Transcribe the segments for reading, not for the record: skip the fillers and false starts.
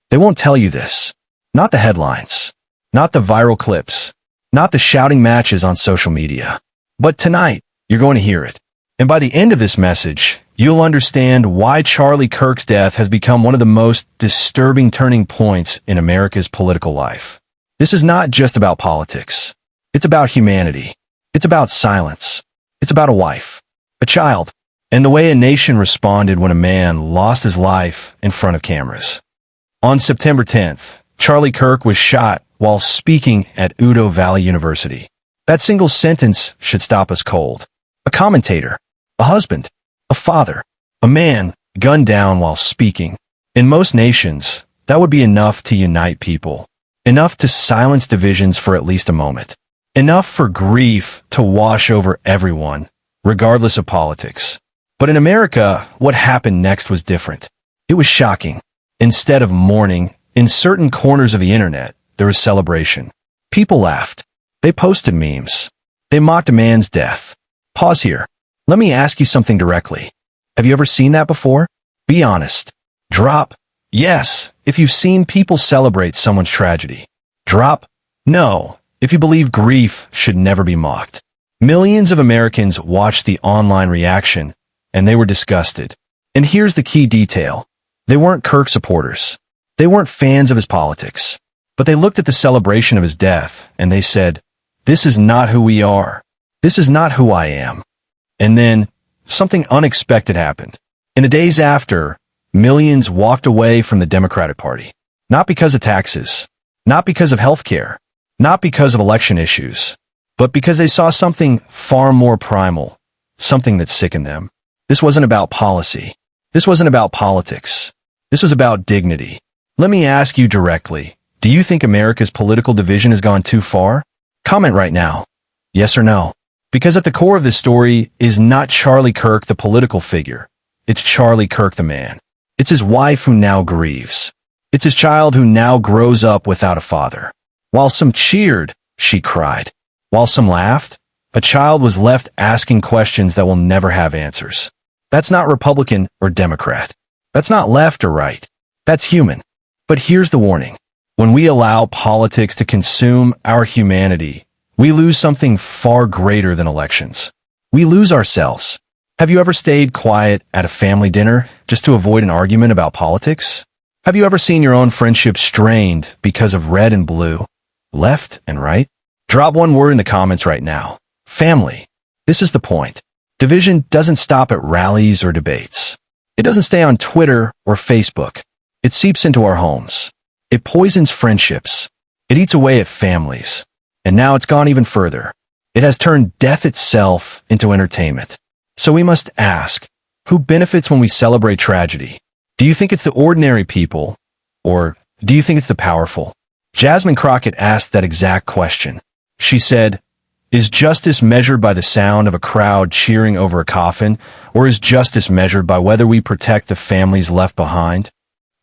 They won't tell you this. Not the headlines. Not the viral clips. Not the shouting matches on social media. But tonight, you're going to hear it. And by the end of this message, you'll understand why Charlie Kirk's death has become one of the most disturbing turning points in America's political life. This is not just about politics. It's about humanity. It's about silence. It's about a wife, a child, and the way a nation responded when a man lost his life in front of cameras. On September 10th, Charlie Kirk was shot while speaking at Udo Valley University. That single sentence should stop us cold. A commentator, a husband, a father, a man gunned down while speaking. In most nations, that would be enough to unite people. Enough to silence divisions for at least a moment. Enough for grief to wash over everyone, regardless of politics. But in America, what happened next was different. It was shocking. Instead of mourning, in certain corners of the internet, there was celebration. People laughed. They posted memes. They mocked a man's death. Pause here. Let me ask you something directly. Have you ever seen that before? Be honest. Drop yes if you've seen people celebrate someone's tragedy. Drop no if you believe grief should never be mocked. Millions of Americans watched the online reaction, and they were disgusted. And here's the key detail. They weren't Kirk supporters. They weren't fans of his politics. But they looked at the celebration of his death, and they said, "This is not who we are. This is not who I am." And then, something unexpected happened. In the days after, millions walked away from the Democratic Party. Not because of taxes. Not because of health care. Not because of election issues. But because they saw something far more primal. Something that sickened them. This wasn't about policy. This wasn't about politics. This was about dignity. Let me ask you directly. Do you think America's political division has gone too far? Comment right now. Yes or no? Because at the core of this story is not Charlie Kirk, the political figure. It's Charlie Kirk, the man. It's his wife who now grieves. It's his child who now grows up without a father. While some cheered, she cried. While some laughed, a child was left asking questions that will never have answers. That's not Republican or Democrat. That's not left or right. That's human. But here's the warning. When we allow politics to consume our humanity, we lose something far greater than elections. We lose ourselves. Have you ever stayed quiet at a family dinner just to avoid an argument about politics? Have you ever seen your own friendship strained because of red and blue, left and right? Drop one word in the comments right now. Family. This is the point. Division doesn't stop at rallies or debates. It doesn't stay on Twitter or Facebook. It seeps into our homes. It poisons friendships. It eats away at families. And now it's gone even further. It has turned death itself into entertainment. So we must ask, who benefits when we celebrate tragedy? Do you think it's the ordinary people? Or do you think it's the powerful? Jasmine Crockett asked that exact question. She said, "Is justice measured by the sound of a crowd cheering over a coffin, or is justice measured by whether we protect the families left behind?"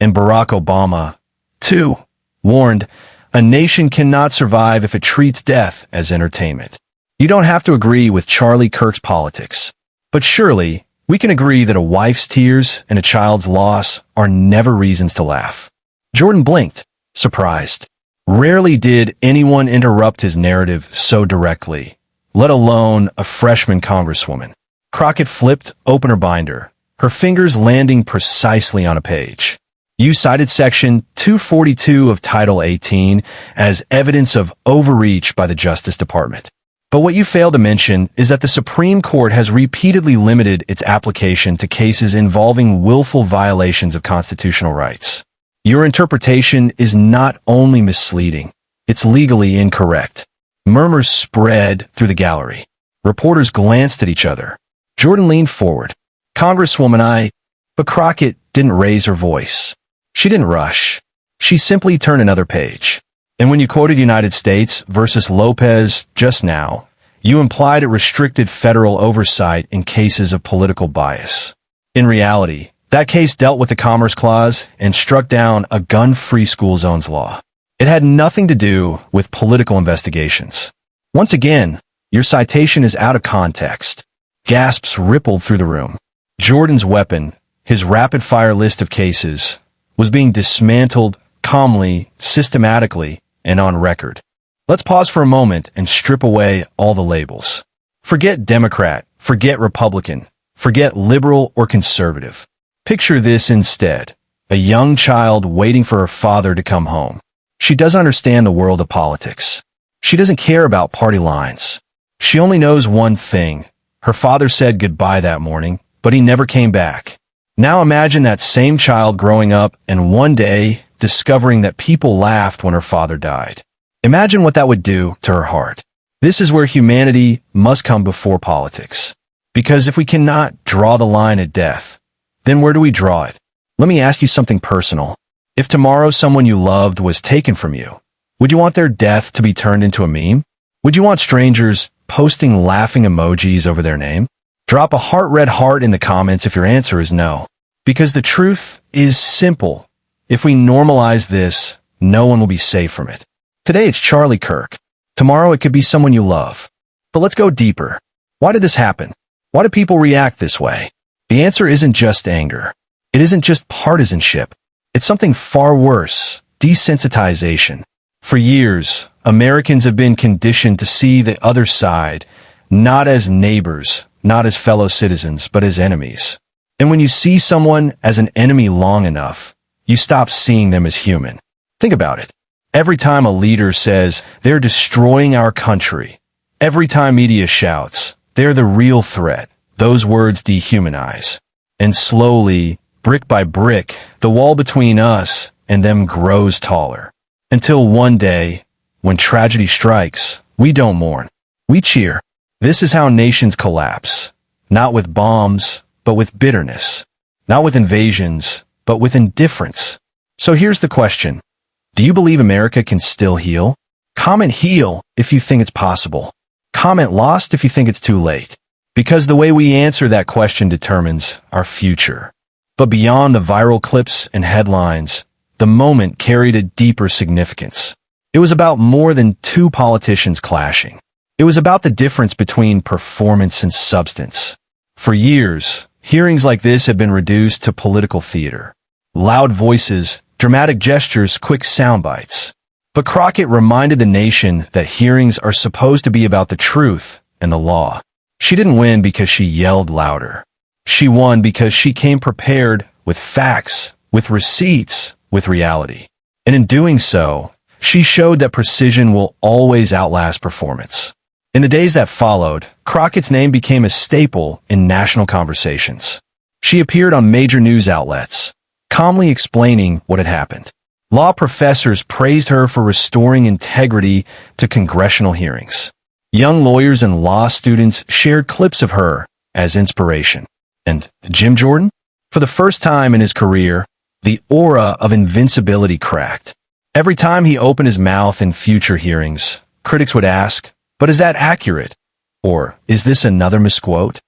And Barack Obama, too, warned, "A nation cannot survive if it treats death as entertainment." You don't have to agree with Charlie Kirk's politics. But surely, we can agree that a wife's tears and a child's loss are never reasons to laugh. Jordan blinked, surprised. Rarely did anyone interrupt his narrative so directly, let alone a freshman congresswoman. Crockett flipped open her binder, her fingers landing precisely on a page. You cited Section 242 of Title 18 as evidence of overreach by the Justice Department. But what you fail to mention is that the Supreme Court has repeatedly limited its application to cases involving willful violations of constitutional rights. Your interpretation is not only misleading, it's legally incorrect. Murmurs spread through the gallery. Reporters glanced at each other. Jordan leaned forward. "Congresswoman, But Crockett didn't raise her voice. She didn't rush. She simply turned another page. And when you quoted United States versus Lopez just now, you implied it restricted federal oversight in cases of political bias. In reality, that case dealt with the Commerce Clause and struck down a gun-free school zones law. It had nothing to do with political investigations. Once again, your citation is out of context. Gasps rippled through the room. Jordan's weapon, his rapid-fire list of cases, was being dismantled calmly, systematically, and on record. Let's pause for a moment and strip away all the labels. Forget Democrat, forget Republican, forget liberal or conservative. Picture this instead: a young child waiting for her father to come home. She doesn't understand the world of politics. She doesn't care about party lines. She only knows one thing: her father said goodbye that morning, but he never came back. Now imagine that same child growing up and one day discovering that people laughed when her father died. Imagine what that would do to her heart. This is where humanity must come before politics. Because if we cannot draw the line at death, then where do we draw it? Let me ask you something personal. If tomorrow someone you loved was taken from you, would you want their death to be turned into a meme? Would you want strangers posting laughing emojis over their name? Drop a heart-red heart in the comments if your answer is no. Because the truth is simple. If we normalize this, no one will be safe from it. Today it's Charlie Kirk. Tomorrow it could be someone you love. But let's go deeper. Why did this happen? Why do people react this way? The answer isn't just anger. It isn't just partisanship. It's something far worse: desensitization. For years, Americans have been conditioned to see the other side, not as neighbors, not as fellow citizens, but as enemies. And when you see someone as an enemy long enough, you stop seeing them as human. Think about it. Every time a leader says they're destroying our country, every time media shouts they're the real threat, those words dehumanize. And slowly, brick by brick, the wall between us and them grows taller. Until one day, when tragedy strikes, we don't mourn. We cheer. This is how nations collapse. Not with bombs, but with bitterness. Not with invasions, but with indifference. So here's the question. Do you believe America can still heal? Comment heal if you think it's possible. Comment lost if you think it's too late. Because the way we answer that question determines our future. But beyond the viral clips and headlines, the moment carried a deeper significance. It was about more than two politicians clashing. It was about the difference between performance and substance. For years, hearings like this have been reduced to political theater. Loud voices, dramatic gestures, quick sound bites. But Crockett reminded the nation that hearings are supposed to be about the truth and the law. She didn't win because she yelled louder. She won because she came prepared with facts, with receipts, with reality. And in doing so, she showed that precision will always outlast performance. In the days that followed, Crockett's name became a staple in national conversations. She appeared on major news outlets, calmly explaining what had happened. Law professors praised her for restoring integrity to congressional hearings. Young lawyers and law students shared clips of her as inspiration. And Jim Jordan? For the first time in his career, the aura of invincibility cracked. Every time he opened his mouth in future hearings, critics would ask, "But is that accurate? Or is this another misquote?"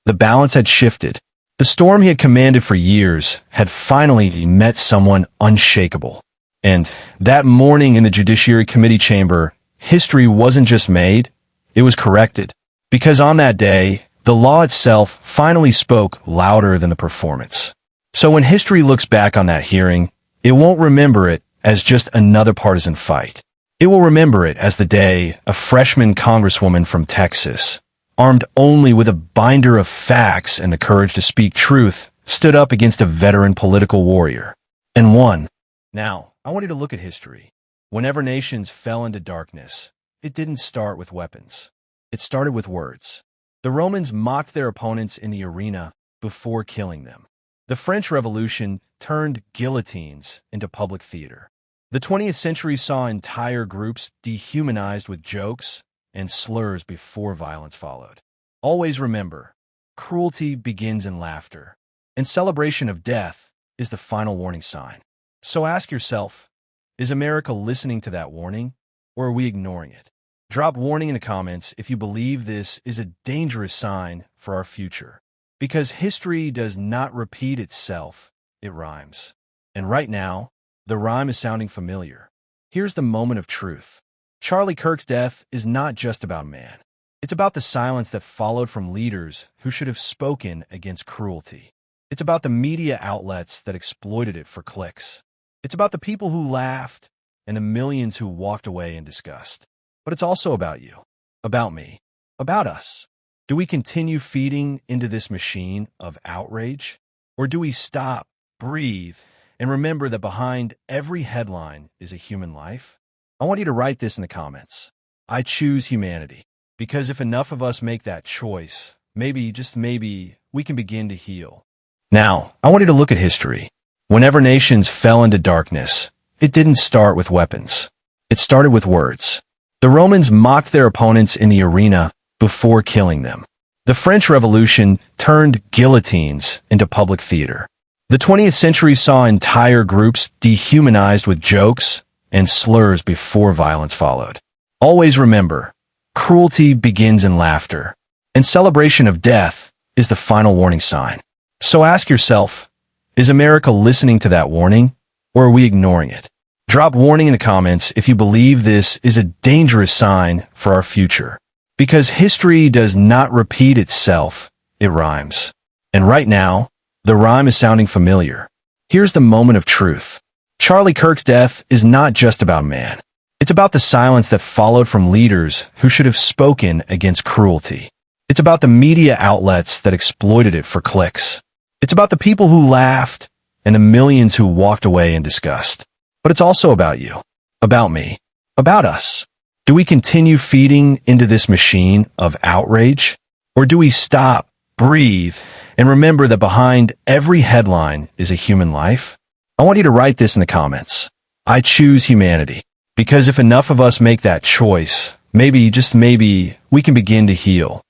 The balance had shifted. The storm he had commanded for years had finally met someone unshakable. And that morning in the Judiciary Committee chamber, history wasn't just made, it was corrected. Because on that day, the law itself finally spoke louder than the performance. So when history looks back on that hearing, it won't remember it as just another partisan fight. It will remember it as the day a freshman congresswoman from Texas, armed only with a binder of facts and the courage to speak truth, stood up against a veteran political warrior, and won. Now, I want you to look at history. Whenever nations fell into darkness, it didn't start with weapons. It started with words. The Romans mocked their opponents in the arena before killing them. The French Revolution turned guillotines into public theater. The 20th century saw entire groups dehumanized with jokes and slurs before violence followed. Always remember, cruelty begins in laughter, and celebration of death is the final warning sign. So ask yourself, is America listening to that warning, or are we ignoring it? Drop warning in the comments if you believe this is a dangerous sign for our future. Because history does not repeat itself, it rhymes. And right now, the rhyme is sounding familiar. Here's the moment of truth. Charlie Kirk's death is not just about a man. It's about the silence that followed from leaders who should have spoken against cruelty. It's about the media outlets that exploited it for clicks. It's about the people who laughed and the millions who walked away in disgust. But it's also about you, about me, about us. Do we continue feeding into this machine of outrage? Or do we stop, breathe, and remember that behind every headline is a human life? I want you to write this in the comments. I choose humanity. Because if enough of us make that choice, maybe, just maybe, we can begin to heal. Now, I want you to look at history. Whenever nations fell into darkness, it didn't start with weapons. It started with words. The Romans mocked their opponents in the arena before killing them. The French Revolution turned guillotines into public theater. The 20th century saw entire groups dehumanized with jokes and slurs before violence followed. Always remember, cruelty begins in laughter, and celebration of death is the final warning sign. So ask yourself, is America listening to that warning, or are we ignoring it? Drop warning in the comments if you believe this is a dangerous sign for our future. Because history does not repeat itself, it rhymes. And right now, the rhyme is sounding familiar. Here's the moment of truth. Charlie Kirk's death is not just about man. It's about the silence that followed from leaders who should have spoken against cruelty. It's about the media outlets that exploited it for clicks. It's about the people who laughed and the millions who walked away in disgust. But it's also about you, about me, about us. Do we continue feeding into this machine of outrage? Or do we stop, breathe, and remember that behind every headline is a human life? I want you to write this in the comments. I choose humanity. Because if enough of us make that choice, maybe, just maybe, we can begin to heal.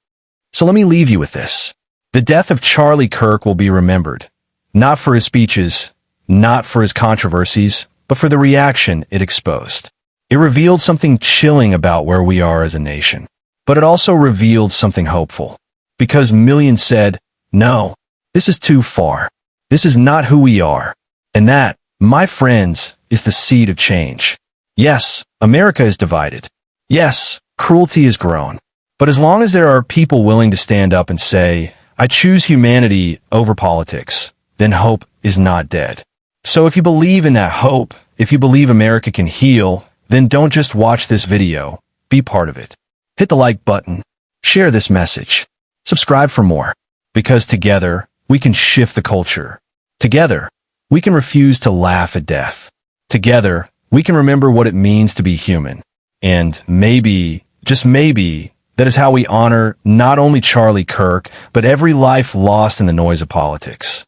So let me leave you with this. The death of Charlie Kirk will be remembered, not for his speeches, not for his controversies, but for the reaction it exposed. It revealed something chilling about where we are as a nation, but it also revealed something hopeful. Because millions said, no, this is too far. This is not who we are. And that, my friends, is the seed of change. Yes, America is divided. Yes, cruelty has grown. But as long as there are people willing to stand up and say, I choose humanity over politics, then hope is not dead. So if you believe in that hope, if you believe America can heal, then don't just watch this video, be part of it. Hit the like button, share this message, subscribe for more, because together we can shift the culture. Together, we can refuse to laugh at death. Together, we can remember what it means to be human. And maybe, just maybe, that is how we honor not only Charlie Kirk, but every life lost in the noise of politics.